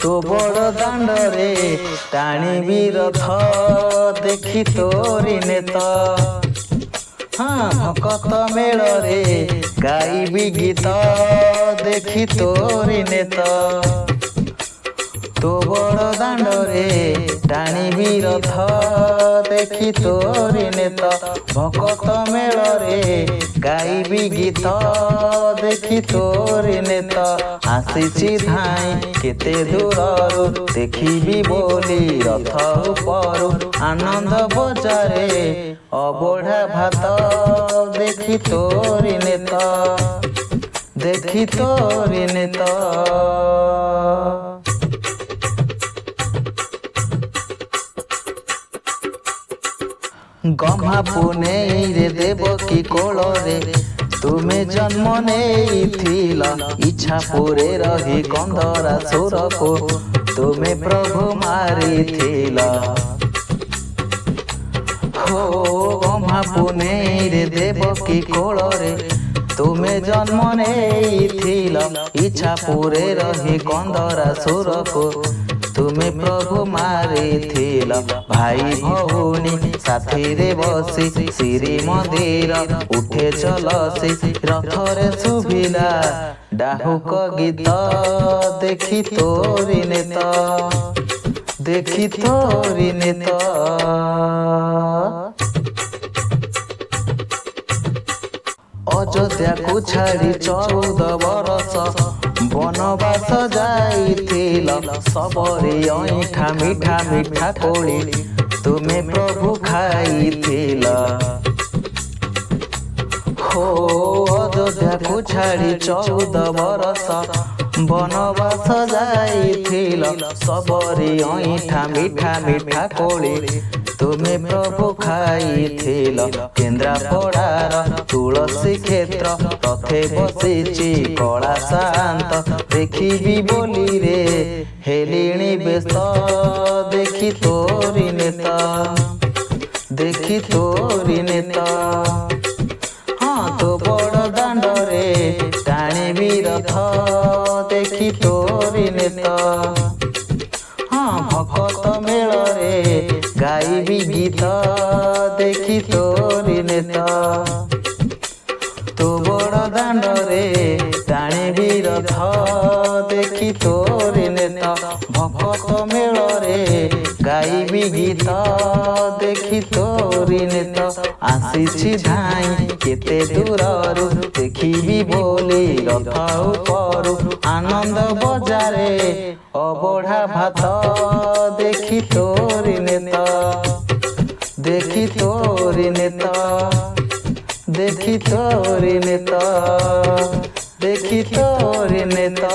तो बड़ दांडरे टाणीबी रथ देखी तोरी नेता। हाँ भकत मेଳରେ गाइबी गीत देखी तोरी नेता। तो बड़ दांडरे टाणीबी रथ देखी तोरी नेता। भकत मेଳରେ गाइबी गीत देखी तोरी नेता। आसीची धाई केते दूररू देखिबी बोली रथ उपरू। आनंद बजारे अबढ़ा भात देखी तोरी नेता। देखी तोरी नेता। गम्हा पुनेई रे देवकी कोଳରେ तुमे जन्म नेइथिल। इच्छा पुरे रही कंदरा सुर को तुमे प्रभु मारिथिल। हो गम्हा पुनेई रे देवकी कोଳରେ तुमे जन्म नेइथिल। इच्छा पुरे रही कंदरा सुर को तुमे प्रभु मारिथिल। भाई भौनी साथी रे बसी श्री मंदिर उठे चलसी। रथरे सुभिला डाहुक गीत देखी तोरी नेता। देखी तोरी नेता। अयोध्या को छाड़ी 14 बरस बनवास जाइथिल। सबरी ऐठा मीठा मीठा कोली तुमे प्रभु खाइथिल। हो अयोध्या को छाड़ी 14 बरस बनवास जाइथिल। सबरी ऐठा मीठा मीठा कोली तुमे प्रभु खाइथिल। केन्द्रापड़ार तुलसी क्षेत्र रथे बसिची कला शांत। देखिबी बोली रे हेलिणी व्यस्त देखी तोरी नेता। देखी तोरी नेता। हाँ तो बड़ दांडरे टाणीबी रथ देखी तोरी नेता। हाँ भकत मेଳରେ गाइबी गीत देखी तोरी नेता। तो बड़ दांडरे टाणीबी रथ देखी तोरी नेता। भकत मेଳରେ गाइबी गीत देखी तोरी नेता। आसीची धाई केते दूररू देखिबी बोली रथ उपरू। आनंद बजारे अबढ़ा भात देखी तोरी नेता। देखी तोरी नेता। देखी तोरी नेता। देखी तोरी नेता।